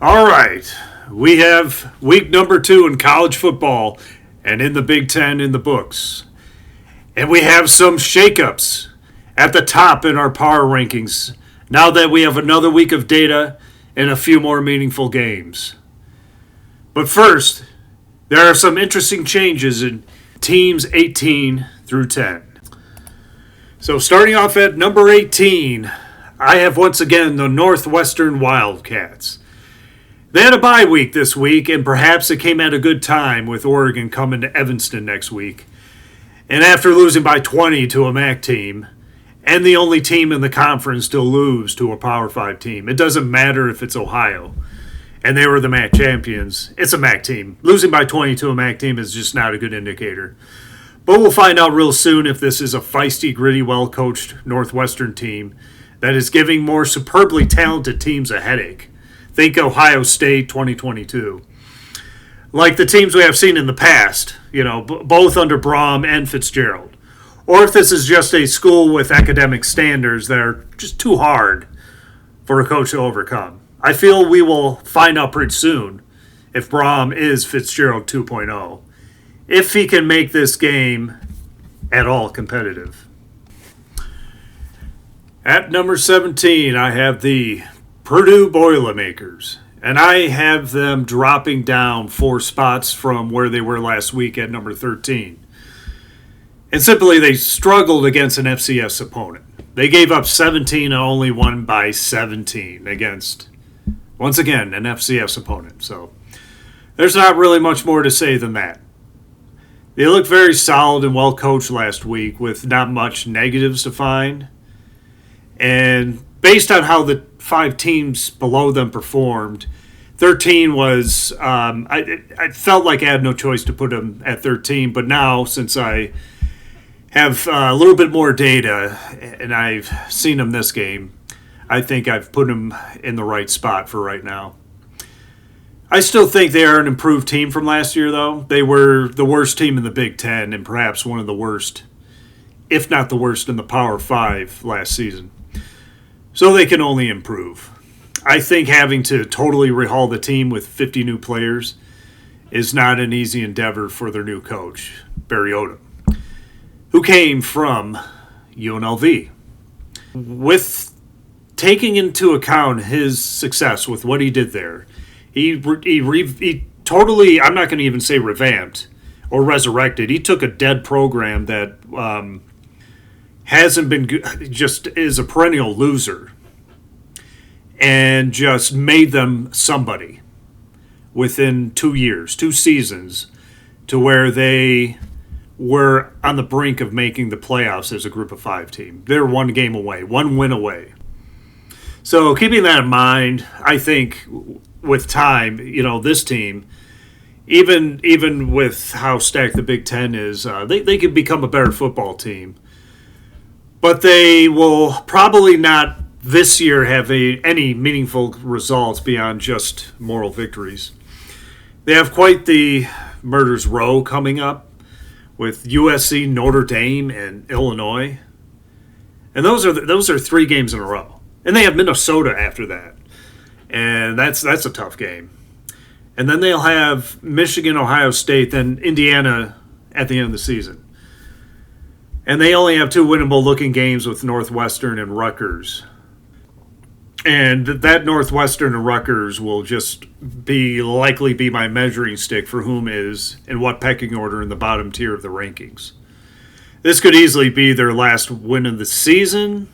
All right. We have week number 2 in college football and in the Big Ten in the books. And we have some shakeups at the top in our power rankings now that we have another week of data and a few more meaningful games. But first, there are some interesting changes in teams 18 through 10. So starting off at number 18, I have once again the Northwestern Wildcats. They had a bye week this week, and perhaps it came at a good time with Oregon coming to Evanston next week. And after losing by 20 to a MAC team, and the only team in the conference to lose to a Power 5 team, it doesn't matter if it's Ohio, and they were the MAC champions. It's a MAC team. Losing by 20 to a MAC team is just not a good indicator. But we'll find out real soon if this is a feisty, gritty, well-coached Northwestern team that is giving more superbly talented teams a headache. Think Ohio State 2022. Like the teams we have seen in the past, both under Brom and Fitzgerald. Or if this is just a school with academic standards that are just too hard for a coach to overcome. I feel we will find out pretty soon if Brom is Fitzgerald 2.0. If he can make this game at all competitive. At number 17, I have the Purdue Boilermakers, and I have them dropping down 4 spots from where they were last week at number 13. And simply, they struggled against an FCS opponent. They gave up 17 and only won by 17 against, once again, an FCS opponent. So there's not really much more to say than that. They looked very solid and well coached last week with not much negatives to find. And based on how the 5 teams below them performed, 13 was, I felt like I had no choice to put them at 13. But now, since I have a little bit more data and I've seen them this game, I think I've put them in the right spot for right now. I still think they are an improved team from last year, though. They were the worst team in the Big Ten and perhaps one of the worst, if not the worst, in the Power 5 last season. So they can only improve. I think having to totally rehaul the team with 50 new players is not an easy endeavor for their new coach, Barry Odom, who came from UNLV. With taking into account his success with what he did there, he totally, I'm not going to even say revamped or resurrected. He took a dead program that hasn't been good, just is a perennial loser, and just made them somebody within 2 years, 2 seasons, to where they were on the brink of making the playoffs as a group of 5 team. They're 1 game away, 1 win away. So keeping that in mind, I think with time, this team, even with how stacked the Big Ten is, they could become a better football team. But they will probably not this year have any meaningful results beyond just moral victories. They have quite the murder's row coming up with USC, Notre Dame, and Illinois. And those are 3 games in a row. And they have Minnesota after that. And that's a tough game. And then they'll have Michigan, Ohio State, then Indiana at the end of the season. And they only have 2 winnable-looking games with Northwestern and Rutgers. And that Northwestern and Rutgers will just likely be my measuring stick for whom is in what pecking order in the bottom tier of the rankings. This could easily be their last win of the season.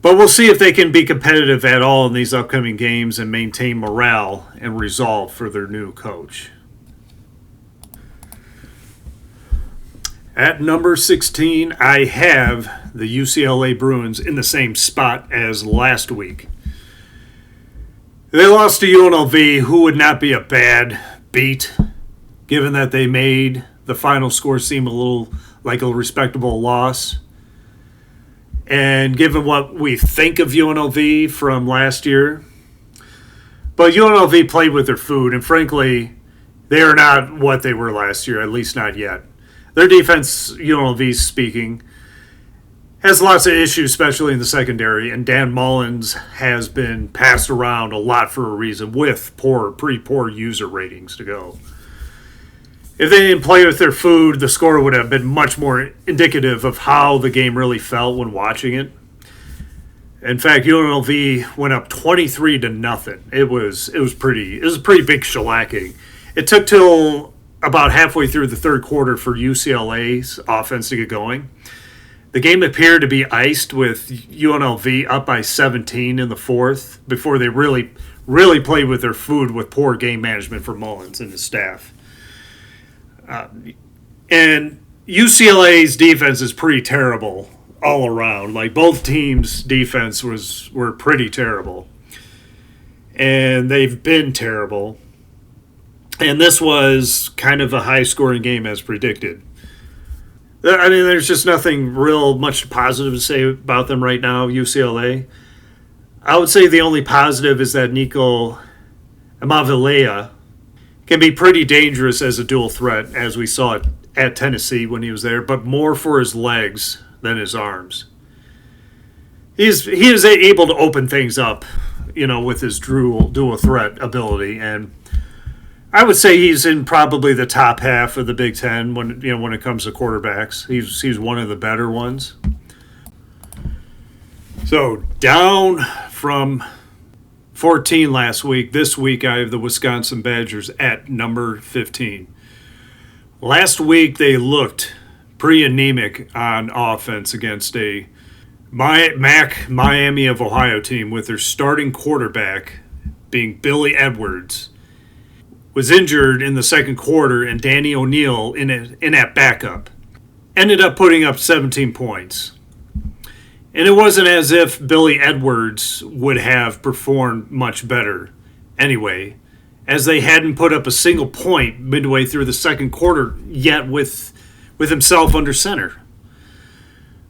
But we'll see if they can be competitive at all in these upcoming games and maintain morale and resolve for their new coach. At number 16, I have the UCLA Bruins in the same spot as last week. They lost to UNLV, who would not be a bad beat, given that they made the final score seem a little like a respectable loss. And given what we think of UNLV from last year. But UNLV played with their food, and frankly, they are not what they were last year, at least not yet. Their defense, UNLV speaking, has lots of issues, especially in the secondary, and Dan Mullins has been passed around a lot for a reason with pretty poor user ratings to go. If they didn't play with their food, the score would have been much more indicative of how the game really felt when watching it. In fact, UNLV went up 23-0. It was a pretty big shellacking. It took till about halfway through the third quarter for UCLA's offense to get going. The game appeared to be iced with UNLV up by 17 in the fourth before they really played with their food with poor game management for Mullins and his staff. And UCLA's defense is pretty terrible all around. Like, both teams' defense were pretty terrible. And they've been terrible. And this was kind of a high-scoring game as predicted. I mean, there's just nothing real much positive to say about them right now, UCLA. I would say the only positive is that Nico Amavilea can be pretty dangerous as a dual threat, as we saw it at Tennessee when he was there, but more for his legs than his arms. He is able to open things up, with his dual threat ability, and I would say he's in probably the top half of the Big Ten when it comes to quarterbacks. He's one of the better ones. So down from 14 last week. This week I have the Wisconsin Badgers at number 15. Last week they looked pretty anemic on offense against a Miami of Ohio team with their starting quarterback being Billy Edwards. Was injured in the second quarter, and Danny O'Neal in at backup ended up putting up 17 points. And it wasn't as if Billy Edwards would have performed much better anyway, as they hadn't put up a single point midway through the second quarter yet with himself under center.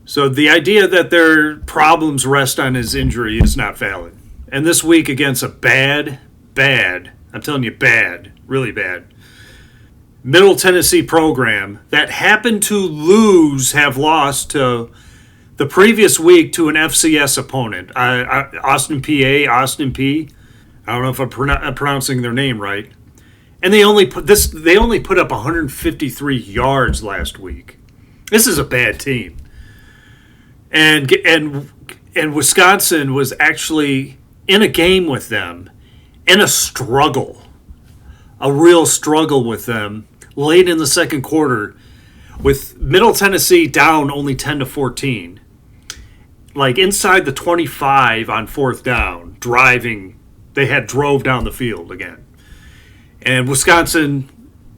So the idea that their problems rest on his injury is not valid. And this week against a bad, I'm telling you bad, really bad, Middle Tennessee program that happened to have lost to the previous week to an FCS opponent, Austin P. I don't know if I'm pronouncing their name right. And they only put up 153 yards last week. This is a bad team. And Wisconsin was actually in a game with them, in a real struggle with them late in the second quarter, with Middle Tennessee down only 10-14. Like inside the 25 on fourth down, driving, they had drove down the field again. And Wisconsin,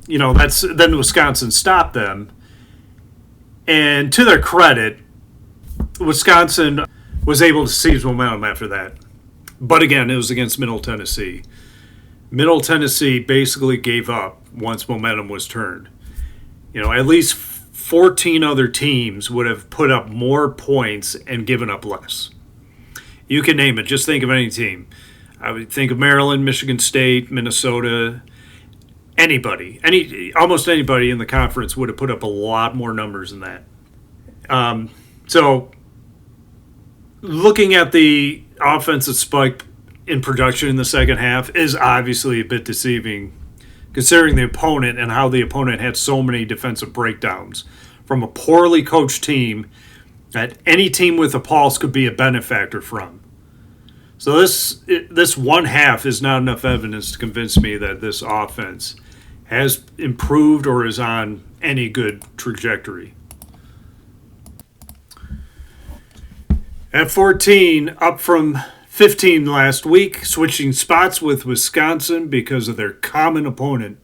then Wisconsin stopped them. And to their credit, Wisconsin was able to seize momentum after that. But again, it was against Middle Tennessee. Middle Tennessee basically gave up once momentum was turned. At least 14 other teams would have put up more points and given up less. You can name it. Just think of any team. I would think of Maryland, Michigan State, Minnesota, almost anybody in the conference would have put up a lot more numbers than that. So looking at the offensive spike in production in the second half is obviously a bit deceiving, considering the opponent and how the opponent had so many defensive breakdowns from a poorly coached team that any team with a pulse could be a benefactor from. So this one half is not enough evidence to convince me that this offense has improved or is on any good trajectory. At 14, up from 15 last week, switching spots with Wisconsin because of their common opponent,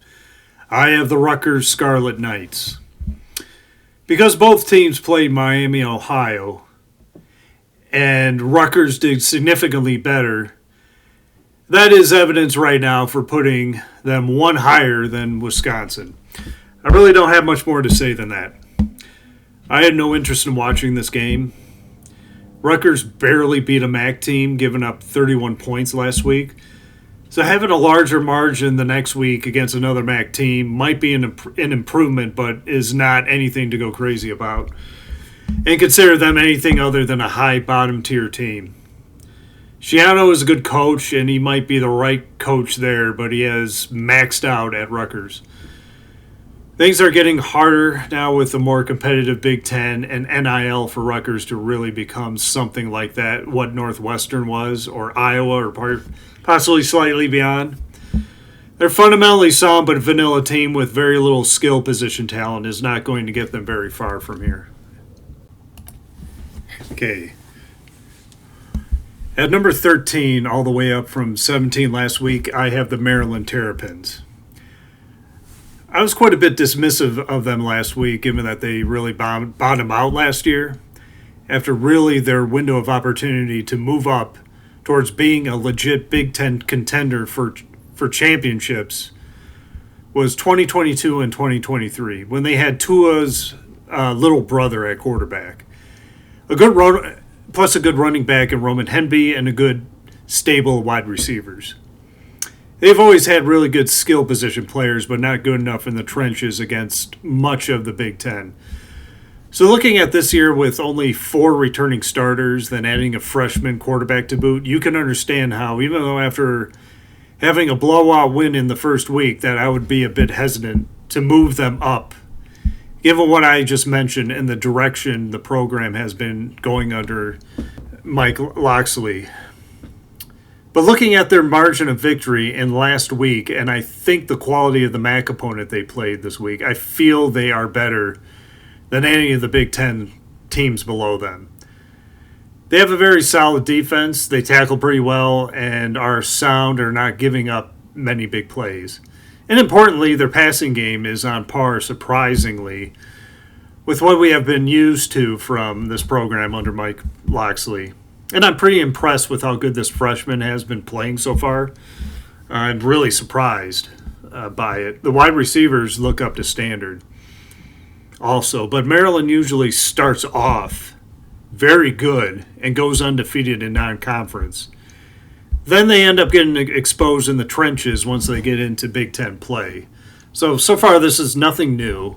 I have the Rutgers Scarlet Knights. Because both teams played Miami, Ohio, and Rutgers did significantly better, that is evidence right now for putting them one higher than Wisconsin. I really don't have much more to say than that. I had no interest in watching this game. Rutgers barely beat a MAC team, giving up 31 points last week. So having a larger margin the next week against another MAC team might be an improvement, but is not anything to go crazy about. and consider them anything other than a high bottom tier team. Schiano is a good coach, and he might be the right coach there, but he has maxed out at Rutgers. Things are getting harder now with the more competitive Big Ten and NIL for Rutgers to really become something like that, what Northwestern was, or Iowa, or possibly slightly beyond. They're fundamentally sound but vanilla team with very little skill position talent is not going to get them very far from here. Okay. At number 13, all the way up from 17 last week, I have the Maryland Terrapins. I was quite a bit dismissive of them last week, given that they really bottomed out last year, after really their window of opportunity to move up towards being a legit Big Ten contender for championships was 2022 and 2023, when they had Tua's little brother at quarterback. Plus a good running back in Roman Henby and a good stable wide receivers. They've always had really good skill position players, but not good enough in the trenches against much of the Big Ten. So looking at this year with only 4 returning starters, then adding a freshman quarterback to boot, you can understand how, even though after having a blowout win in the first week, that I would be a bit hesitant to move them up, given what I just mentioned and the direction the program has been going under Mike Locksley. But looking at their margin of victory in last week, and I think the quality of the MAC opponent they played this week, I feel they are better than any of the Big Ten teams below them. They have a very solid defense, they tackle pretty well, and are sound or not giving up many big plays. And importantly, their passing game is on par, surprisingly, with what we have been used to from this program under Mike Locksley. And I'm pretty impressed with how good this freshman has been playing so far. I'm really surprised by it. The wide receivers look up to standard also, but Maryland usually starts off very good and goes undefeated in non-conference. Then they end up getting exposed in the trenches once they get into Big Ten play. So far this is nothing new.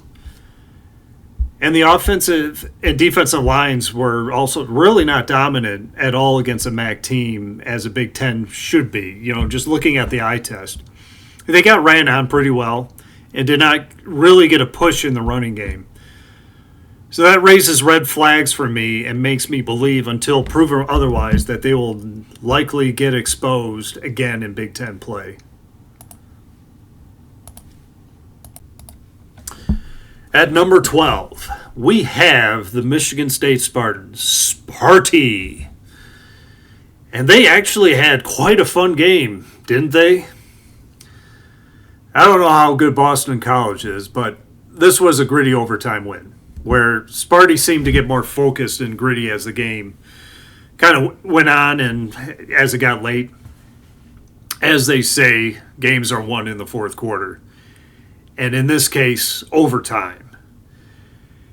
And the offensive and defensive lines were also really not dominant at all against a MAC team as a Big Ten should be, just looking at the eye test. They got ran on pretty well and did not really get a push in the running game. So that raises red flags for me and makes me believe, until proven otherwise, that they will likely get exposed again in Big Ten play. At number 12, we have the Michigan State Spartans, Sparty. And they actually had quite a fun game, didn't they? I don't know how good Boston College is, but this was a gritty overtime win, where Sparty seemed to get more focused and gritty as the game kind of went on and as it got late. As they say, games are won in the fourth quarter. And in this case, overtime,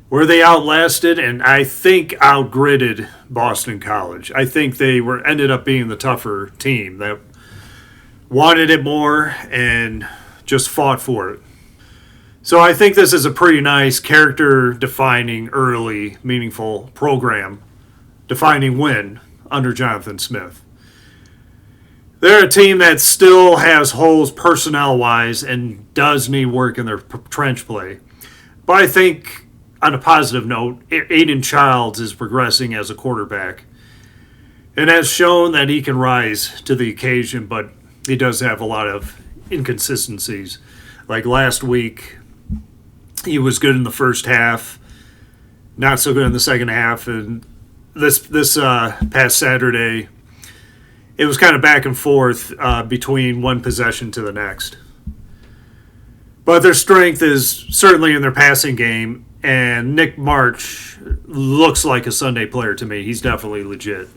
where they outlasted and I think outgritted Boston College. I think they ended up being the tougher team that wanted it more and just fought for it. So I think this is a pretty nice character-defining, early, meaningful program-defining win under Jonathan Smith. They're a team that still has holes personnel-wise and does need work in their trench play. But I think, on a positive note, Aiden Childs is progressing as a quarterback and has shown that he can rise to the occasion, but he does have a lot of inconsistencies. Like last week, he was good in the first half, not so good in the second half, and this past Saturday, it was kind of back and forth between one possession to the next. But their strength is certainly in their passing game, and Nick March looks like a Sunday player to me. He's definitely legit.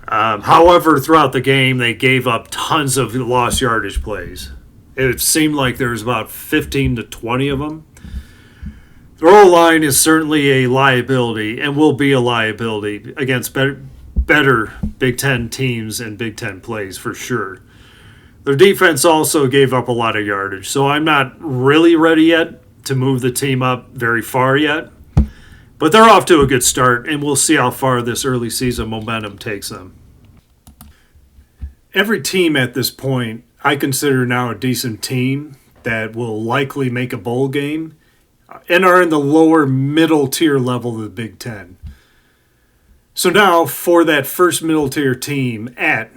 However, throughout the game, they gave up tons of lost yardage plays. It seemed like there was about 15 to 20 of them. The O-line is certainly a liability and will be a liability against better Big Ten teams and Big Ten plays for sure. Their defense also gave up a lot of yardage, so I'm not really ready yet to move the team up very far yet. But they're off to a good start, and we'll see how far this early season momentum takes them. Every team at this point I consider now a decent team that will likely make a bowl game and are in the lower middle tier level of the Big Ten. So now for that first middle tier team at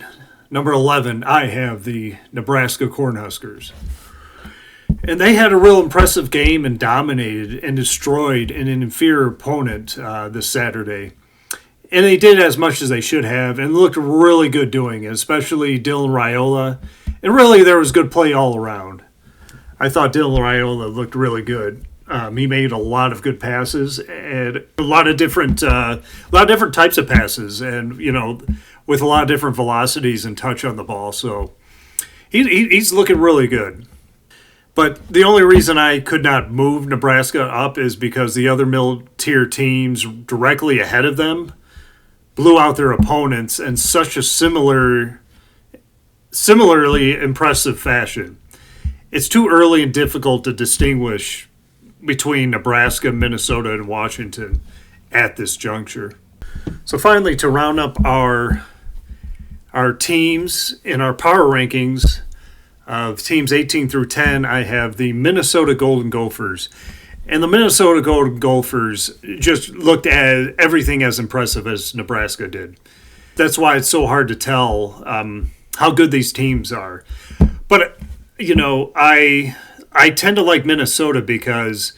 number 11, I have the Nebraska Cornhuskers. And they had a real impressive game and dominated and destroyed an inferior opponent this Saturday. And they did as much as they should have and looked really good doing it, especially Dylan Raiola. And really, there was good play all around. I thought Dylan Raiola looked really good. He made a lot of good passes and a lot of different types of passes, and with a lot of different velocities and touch on the ball. So he's looking really good. But the only reason I could not move Nebraska up is because the other middle-tier teams directly ahead of them blew out their opponents in such a similarly impressive fashion. It's too early and difficult to distinguish between Nebraska, Minnesota, and Washington at this juncture. So finally, to round up our teams in our power rankings of teams 18 through 10, I have the Minnesota Golden Gophers. And the Minnesota Golden Gophers just looked at everything as impressive as Nebraska did. That's why it's so hard to tell how good these teams are. But, I tend to like Minnesota because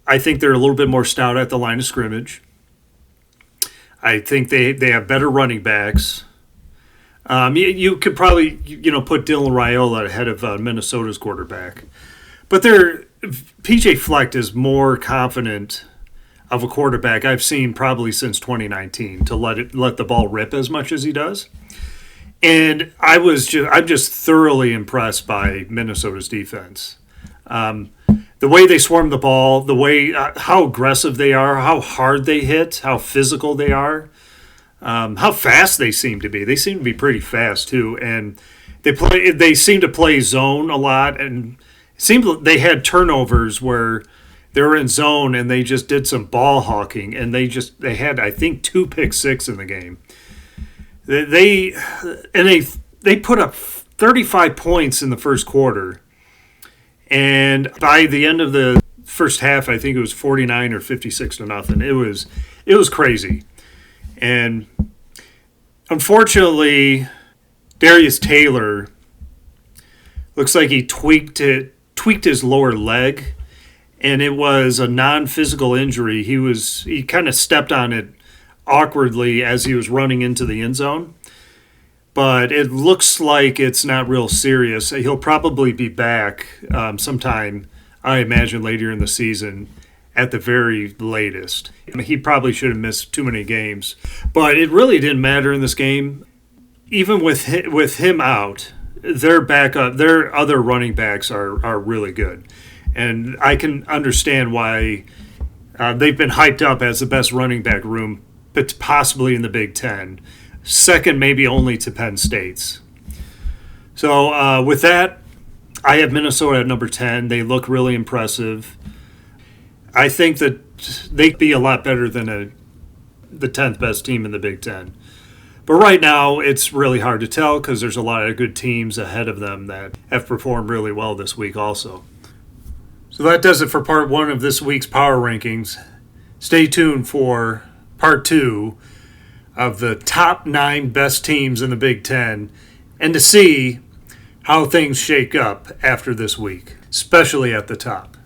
I think they're a little bit more stout at the line of scrimmage. I think they have better running backs. You could probably, put Dylan Raiola ahead of Minnesota's quarterback. But PJ Fleck is more confident of a quarterback I've seen probably since 2019 to let the ball rip as much as he does. And I'm just thoroughly impressed by Minnesota's defense. The way they swarm the ball, the way how aggressive they are, how hard they hit, how physical they are, how fast they seem to be. They seem to be pretty fast too, and they seem to play zone a lot, and it seemed they had turnovers where they were in zone and they just did some ball hawking, and they had, I think, 2 pick-six in the game. They put up 35 points in the first quarter, and by the end of the first half, I think it was 49 or 56-0. It was crazy, and unfortunately, Darius Taylor looks like he tweaked his lower leg, and it was a non-physical injury. He kind of stepped on it awkwardly as he was running into the end zone, but it looks like it's not real serious. He'll probably be back sometime, I imagine, later in the season at the very latest. He probably should have missed too many games, but it really didn't matter in this game. Even with him out, their other running backs are really good, and I can understand why they've been hyped up as the best running back room, but possibly in the Big Ten, second maybe only to Penn State's. So with that, I have Minnesota at number 10. They look really impressive. I think that they'd be a lot better than the 10th best team in the Big Ten. But right now, it's really hard to tell because there's a lot of good teams ahead of them that have performed really well this week also. So that does it for part 1 of this week's Power Rankings. Stay tuned for part 2 of the top 9 best teams in the Big Ten and to see how things shake up after this week, especially at the top.